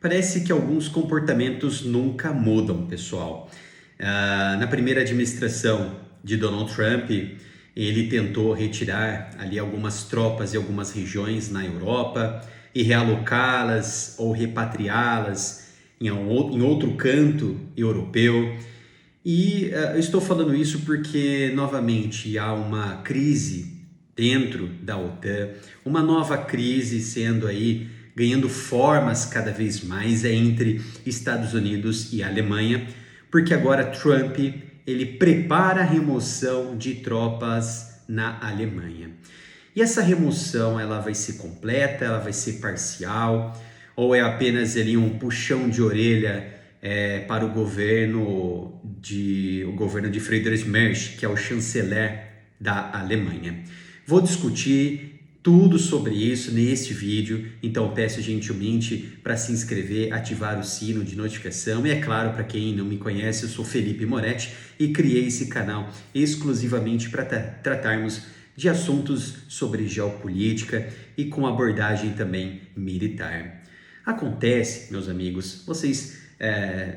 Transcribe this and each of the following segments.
Parece que alguns comportamentos nunca mudam, pessoal. Na primeira administração de Donald Trump, ele tentou retirar ali algumas tropas de algumas regiões na Europa e realocá-las ou repatriá-las em outro canto europeu. E eu estou falando isso porque, novamente, há uma crise dentro da OTAN, uma nova crise sendo aí, ganhando formas cada vez mais entre Estados Unidos e Alemanha, porque agora Trump, ele prepara a remoção de tropas na Alemanha. E essa remoção, ela vai ser completa, ela vai ser parcial, ou é apenas ali um puxão de orelha para o governo de Friedrich Merz, que é o chanceler da Alemanha. Vou discutir tudo sobre isso neste vídeo, então peço gentilmente para se inscrever, ativar o sino de notificação. E é claro, para quem não me conhece, eu sou Felipe Moretti e criei esse canal exclusivamente para tratarmos de assuntos sobre geopolítica e com abordagem também militar. Acontece, meus amigos, vocês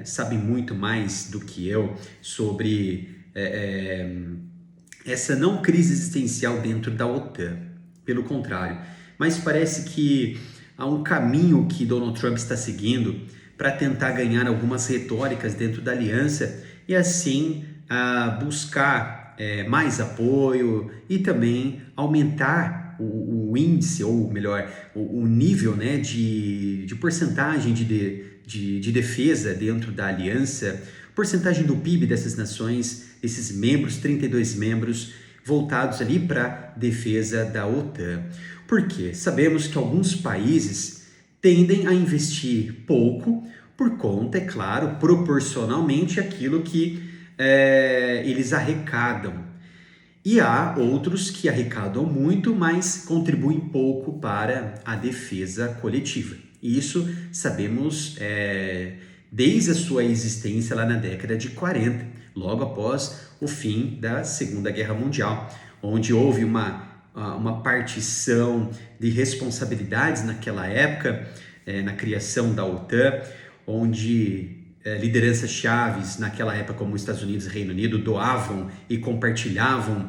sabem muito mais do que eu sobre essa não crise existencial dentro da OTAN. Pelo contrário, mas parece que há um caminho que Donald Trump está seguindo para tentar ganhar algumas retóricas dentro da aliança e assim buscar mais apoio e também aumentar o índice, ou melhor, o nível, né, de porcentagem de defesa dentro da aliança, porcentagem do PIB dessas nações, esses membros, 32 membros, voltados ali para a defesa da OTAN. Por quê? Sabemos que alguns países tendem a investir pouco por conta, é claro, proporcionalmente àquilo que eles arrecadam. E há outros que arrecadam muito, mas contribuem pouco para a defesa coletiva. Isso sabemos desde a sua existência lá na década de 40, logo após o fim da Segunda Guerra Mundial, onde houve uma partição de responsabilidades naquela época, na criação da OTAN, onde lideranças chaves naquela época, como os Estados Unidos e Reino Unido, doavam e compartilhavam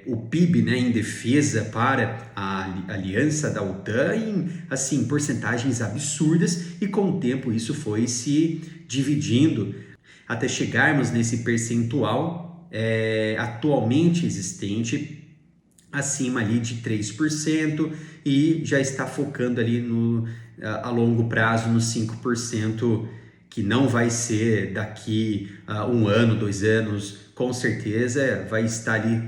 o PIB, né, em defesa para a aliança da OTAN em assim, porcentagens absurdas, e com o tempo isso foi se dividindo até chegarmos nesse percentual atualmente existente, acima ali de 3%, e já está focando ali a longo prazo nos 5%, que não vai ser daqui a 1 ano, 2 anos, com certeza vai estar ali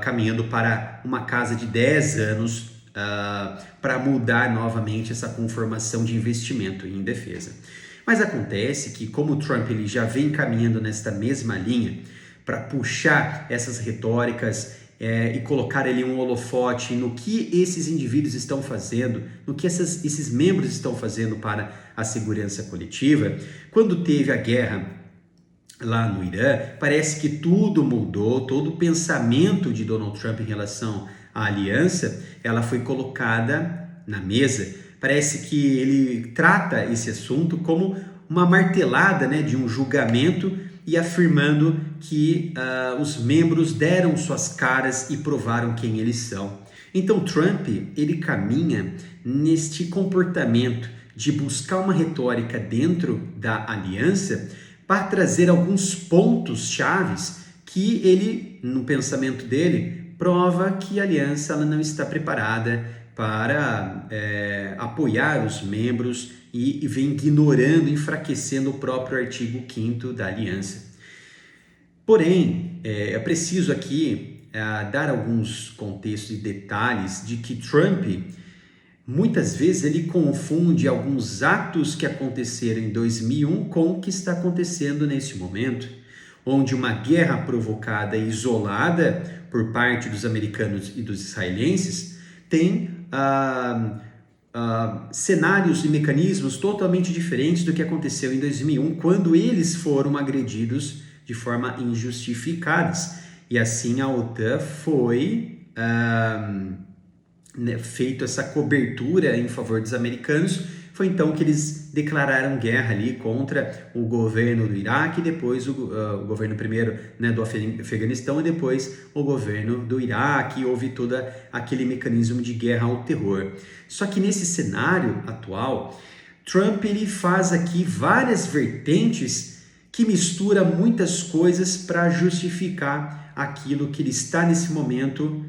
caminhando para uma casa de 10 anos para mudar novamente essa conformação de investimento em defesa. Mas acontece que, como o Trump ele já vem caminhando nesta mesma linha para puxar essas retóricas e colocar ali um holofote no que esses indivíduos estão fazendo, no que esses membros estão fazendo para a segurança coletiva, quando teve a guerra lá no Irã, parece que tudo mudou, todo o pensamento de Donald Trump em relação à aliança, ela foi colocada na mesa. Parece que ele trata esse assunto como uma martelada, né, de um julgamento, e afirmando que os membros deram suas caras e provaram quem eles são. Então Trump, ele caminha neste comportamento de buscar uma retórica dentro da aliança para trazer alguns pontos chaves que ele, no pensamento dele, prova que a aliança ela não está preparada para apoiar os membros e vem ignorando, enfraquecendo o próprio artigo 5º da aliança. Porém, é preciso aqui dar alguns contextos e detalhes de que Trump, muitas vezes, ele confunde alguns atos que aconteceram em 2001 com o que está acontecendo nesse momento, onde uma guerra provocada e isolada por parte dos americanos e dos israelenses tem cenários e mecanismos totalmente diferentes do que aconteceu em 2001, quando eles foram agredidos de forma injustificada. E assim a OTAN foi feito essa cobertura em favor dos americanos, foi então que eles declararam guerra ali contra o governo do Iraque, depois o governo primeiro, né, do Afeganistão, e depois o governo do Iraque, e houve todo aquele mecanismo de guerra ao terror. Só que nesse cenário atual, Trump ele faz aqui várias vertentes que mistura muitas coisas para justificar aquilo que ele está nesse momento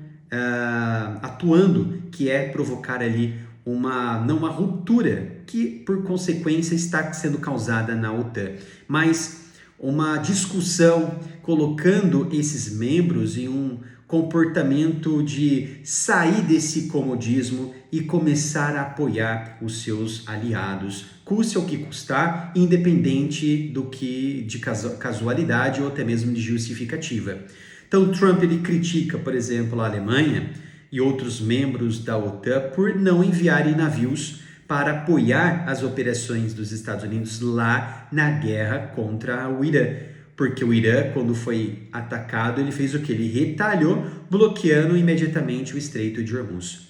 atuando, que é provocar ali não uma ruptura, que por consequência está sendo causada na OTAN, mas uma discussão colocando esses membros em um comportamento de sair desse comodismo e começar a apoiar os seus aliados, custe o que custar, independente do que de casualidade ou até mesmo de justificativa. Então Trump ele critica, por exemplo, a Alemanha e outros membros da OTAN por não enviarem navios para apoiar as operações dos Estados Unidos lá na guerra contra o Irã. Porque o Irã, quando foi atacado, ele fez o que? Ele retalhou, bloqueando imediatamente o Estreito de Hormuz.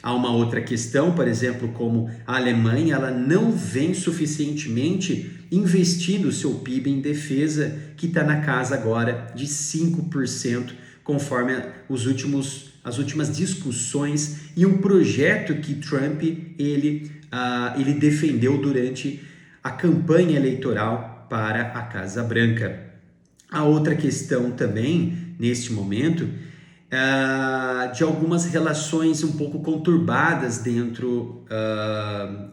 Há uma outra questão, por exemplo, como a Alemanha ela não vem suficientemente investindo seu PIB em defesa, que está na casa agora de 5%, conforme as últimas discussões e um projeto que Trump ele defendeu durante a campanha eleitoral para a Casa Branca. A outra questão também, neste momento, de algumas relações um pouco conturbadas dentro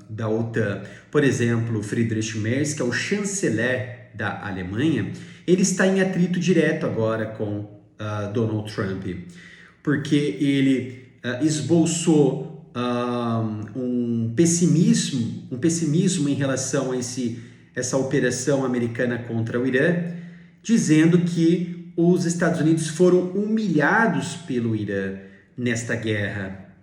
da OTAN. Por exemplo, Friedrich Merz, que é o chanceler da Alemanha, ele está em atrito direto agora com Donald Trump, porque ele esboçou um pessimismo em relação a essa operação americana contra o Irã, dizendo que os Estados Unidos foram humilhados pelo Irã nesta guerra,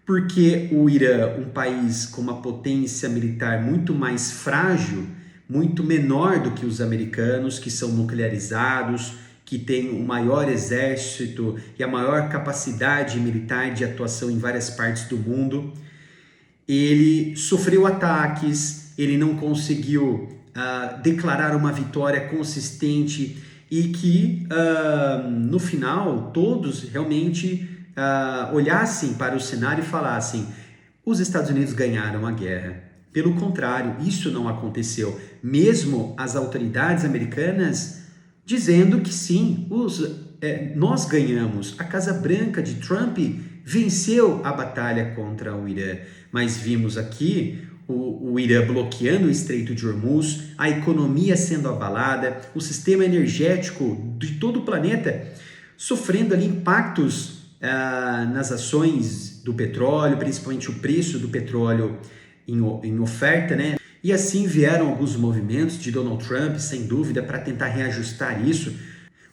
porque o Irã, um país com uma potência militar muito mais frágil, muito menor do que os americanos, que são nuclearizados, que tem o maior exército e a maior capacidade militar de atuação em várias partes do mundo, ele sofreu ataques, ele não conseguiu declarar uma vitória consistente e que no final todos realmente olhassem para o cenário e falassem: os Estados Unidos ganharam a guerra. Pelo contrário, isso não aconteceu. Mesmo as autoridades americanas dizendo que sim, nós ganhamos. A Casa Branca de Trump venceu a batalha contra o Irã. Mas vimos aqui o Irã bloqueando o Estreito de Hormuz, a economia sendo abalada, o sistema energético de todo o planeta sofrendo ali impactos nas ações do petróleo, principalmente o preço do petróleo em oferta, né? E assim vieram alguns movimentos de Donald Trump, sem dúvida, para tentar reajustar isso,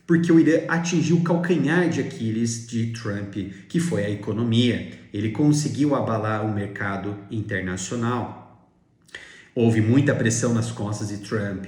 porque o Irã atingiu o calcanhar de Aquiles de Trump, que foi a economia. Ele conseguiu abalar o mercado internacional. Houve muita pressão nas costas de Trump.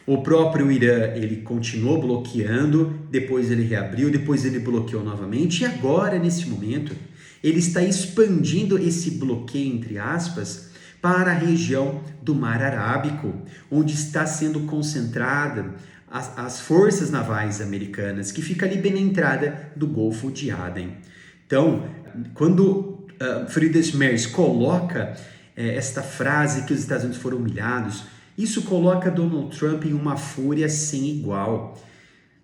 O próprio Irã, ele continuou bloqueando, depois ele reabriu, depois ele bloqueou novamente, e agora, nesse momento, ele está expandindo esse bloqueio, entre aspas, para a região do Mar Arábico, onde está sendo concentrada as forças navais americanas, que fica ali bem na entrada do Golfo de Aden. Então, quando Friedrich Merz coloca esta frase que os Estados Unidos foram humilhados, isso coloca Donald Trump em uma fúria sem igual.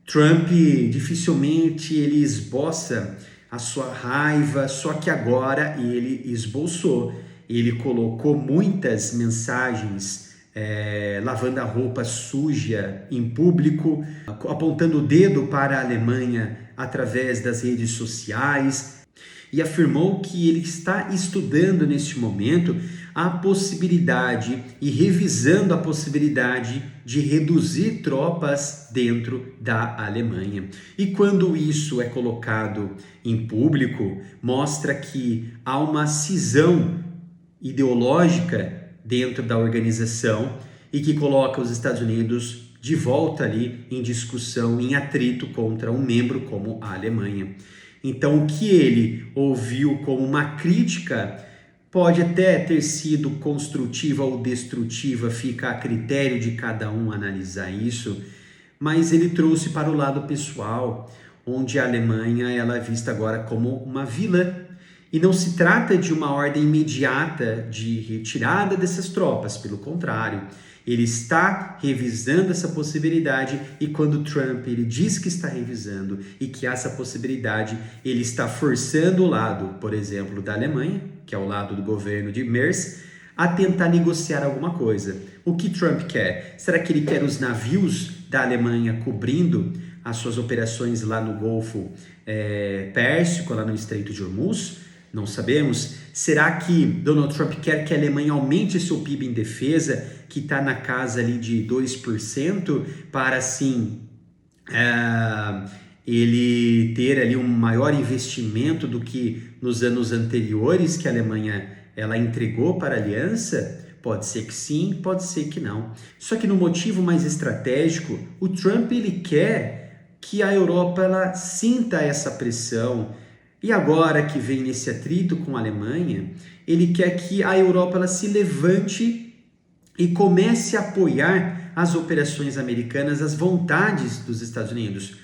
Trump dificilmente ele esboça a sua raiva, só que agora ele esboçou. Ele colocou muitas mensagens lavando a roupa suja em público, apontando o dedo para a Alemanha através das redes sociais, e afirmou que ele está estudando neste momento a possibilidade e revisando a possibilidade de reduzir tropas dentro da Alemanha. E quando isso é colocado em público, mostra que há uma cisão ideológica dentro da organização e que coloca os Estados Unidos de volta ali em discussão, em atrito contra um membro como a Alemanha. Então, o que ele ouviu como uma crítica pode até ter sido construtiva ou destrutiva, fica a critério de cada um analisar isso, mas ele trouxe para o lado pessoal, onde a Alemanha ela é vista agora como uma vilã. E não se trata de uma ordem imediata de retirada dessas tropas, pelo contrário, ele está revisando essa possibilidade e quando Trump ele diz que está revisando e que há essa possibilidade, ele está forçando o lado, por exemplo, da Alemanha, que é o lado do governo de Merz, a tentar negociar alguma coisa. O que Trump quer? Será que ele quer os navios da Alemanha cobrindo as suas operações lá no Golfo Pérsico, lá no Estreito de Hormuz? Não sabemos. Será que Donald Trump quer que a Alemanha aumente seu PIB em defesa, que está na casa ali de 2%, para assim ele ter ali um maior investimento do que nos anos anteriores que a Alemanha ela entregou para a aliança? Pode ser que sim, pode ser que não. Só que no motivo mais estratégico, o Trump ele quer que a Europa ela sinta essa pressão. E agora que vem nesse atrito com a Alemanha, ele quer que a Europa ela se levante e comece a apoiar as operações americanas, as vontades dos Estados Unidos.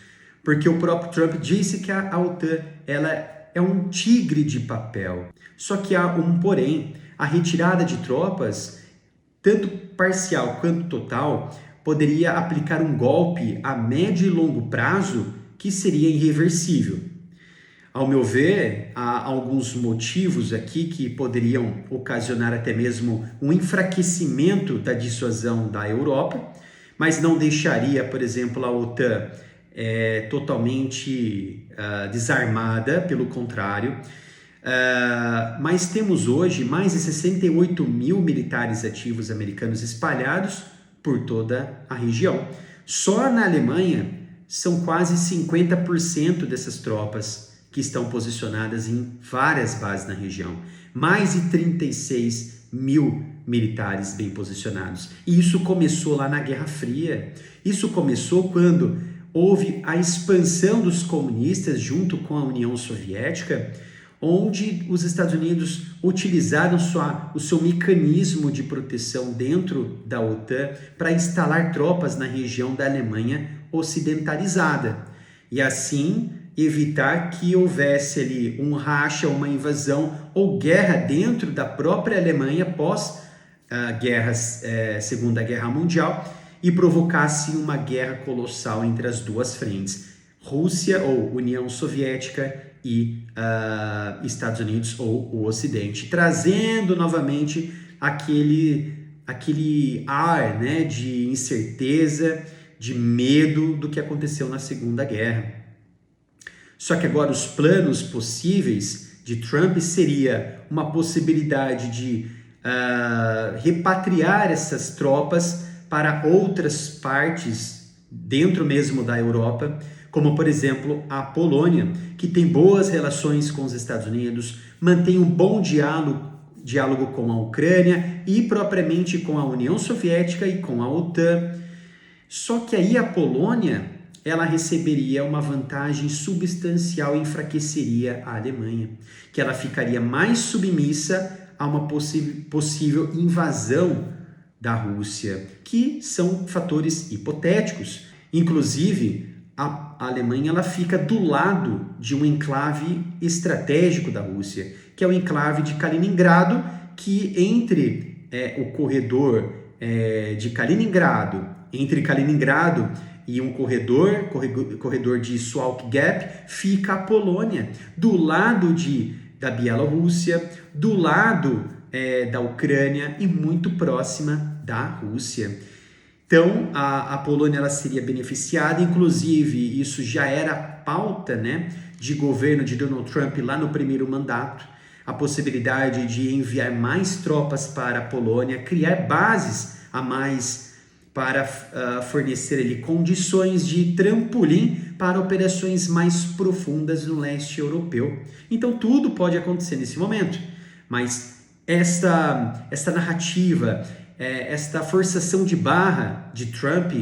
Porque o próprio Trump disse que a OTAN ela é um tigre de papel. Só que há um porém, a retirada de tropas, tanto parcial quanto total, poderia aplicar um golpe a médio e longo prazo que seria irreversível. Ao meu ver, há alguns motivos aqui que poderiam ocasionar até mesmo um enfraquecimento da dissuasão da Europa, mas não deixaria, por exemplo, a OTAN totalmente desarmada, pelo contrário. Mas temos hoje mais de 68 mil militares ativos americanos espalhados por toda a região. Só na Alemanha são quase 50% dessas tropas que estão posicionadas em várias bases na região. Mais de 36 mil militares bem posicionados. E isso começou lá na Guerra Fria. Isso começou quando houve a expansão dos comunistas junto com a União Soviética, onde os Estados Unidos utilizaram o seu mecanismo de proteção dentro da OTAN para instalar tropas na região da Alemanha ocidentalizada. E assim evitar que houvesse ali um racha, uma invasão ou guerra dentro da própria Alemanha pós Segunda Guerra Mundial e provocasse uma guerra colossal entre as duas frentes, Rússia ou União Soviética e Estados Unidos ou o Ocidente, trazendo novamente aquele ar, né, de incerteza, de medo do que aconteceu na Segunda Guerra. Só que agora os planos possíveis de Trump seria uma possibilidade de repatriar essas tropas para outras partes dentro mesmo da Europa, como por exemplo a Polônia, que tem boas relações com os Estados Unidos, mantém um bom diálogo com a Ucrânia e propriamente com a União Soviética e com a OTAN. Só que aí a Polônia ela receberia uma vantagem substancial e enfraqueceria a Alemanha, que ela ficaria mais submissa a uma possível invasão da Rússia, que são fatores hipotéticos. Inclusive, a Alemanha ela fica do lado de um enclave estratégico da Rússia, que é o enclave de Kaliningrado, que entre o corredor de Kaliningrado, entre Kaliningrado e um corredor de Salt Gap, fica a Polônia, do lado da Bielorrússia, do lado da Ucrânia e muito próxima da Rússia. Então, a Polônia ela seria beneficiada, inclusive isso já era pauta, né, de governo de Donald Trump lá no primeiro mandato, a possibilidade de enviar mais tropas para a Polônia, criar bases a mais para fornecer ali condições de trampolim para operações mais profundas no leste europeu. Então tudo pode acontecer nesse momento, mas esta narrativa, esta forçação de barra de Trump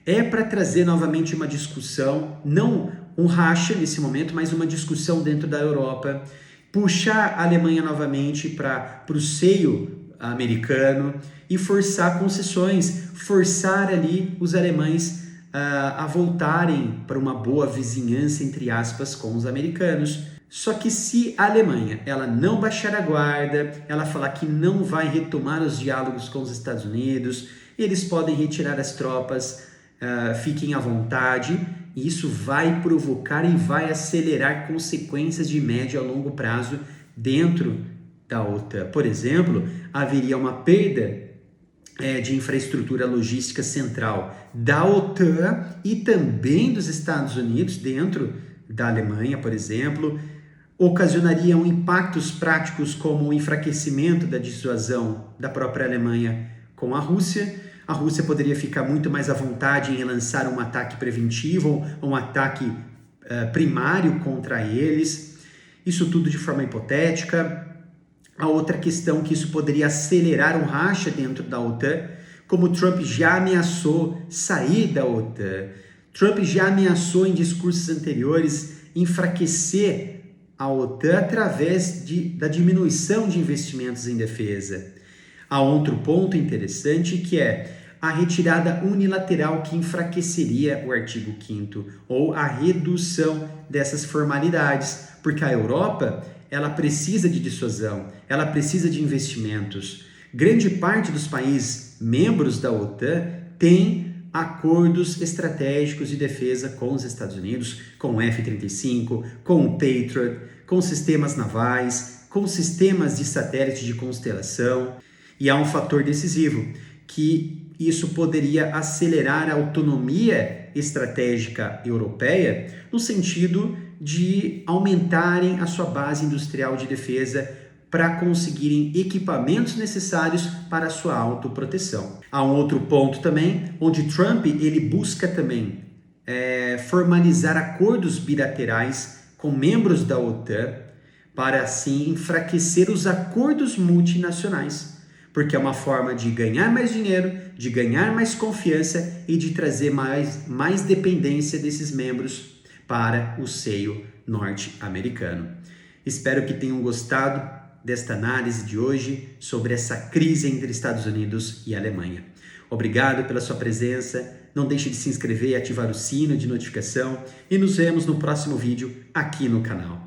é para trazer novamente uma discussão, não um racha nesse momento, mas uma discussão dentro da Europa puxar a Alemanha novamente para o seio americano e forçar concessões, forçar ali os alemães a voltarem para uma boa vizinhança, entre aspas, com os americanos. Só que se a Alemanha ela não baixar a guarda, ela falar que não vai retomar os diálogos com os Estados Unidos, eles podem retirar as tropas, fiquem à vontade, e isso vai provocar e vai acelerar consequências de médio a longo prazo dentro da OTAN. Por exemplo, haveria uma perda de infraestrutura logística central da OTAN e também dos Estados Unidos dentro da Alemanha, por exemplo, ocasionariam impactos práticos como o enfraquecimento da dissuasão da própria Alemanha com a Rússia. A Rússia poderia ficar muito mais à vontade em lançar um ataque preventivo ou um ataque primário contra eles. Isso tudo de forma hipotética. A outra questão que isso poderia acelerar um racha dentro da OTAN, como Trump já ameaçou sair da OTAN. Trump já ameaçou em discursos anteriores enfraquecer a OTAN através da diminuição de investimentos em defesa. Há outro ponto interessante que é a retirada unilateral que enfraqueceria o artigo 5º ou a redução dessas formalidades, porque a Europa ela precisa de dissuasão, ela precisa de investimentos. Grande parte dos países membros da OTAN tem acordos estratégicos de defesa com os Estados Unidos, com o F-35, com o Patriot, com sistemas navais, com sistemas de satélite de constelação. E há um fator decisivo, que isso poderia acelerar a autonomia estratégica europeia no sentido de aumentarem a sua base industrial de defesa para conseguirem equipamentos necessários para a sua autoproteção. Há um outro ponto também, onde Trump ele busca também formalizar acordos bilaterais com membros da OTAN para assim enfraquecer os acordos multinacionais, porque é uma forma de ganhar mais dinheiro, de ganhar mais confiança e de trazer mais dependência desses membros para o seio norte-americano. Espero que tenham gostado desta análise de hoje sobre essa crise entre Estados Unidos e Alemanha. Obrigado pela sua presença, não deixe de se inscrever e ativar o sino de notificação e nos vemos no próximo vídeo aqui no canal.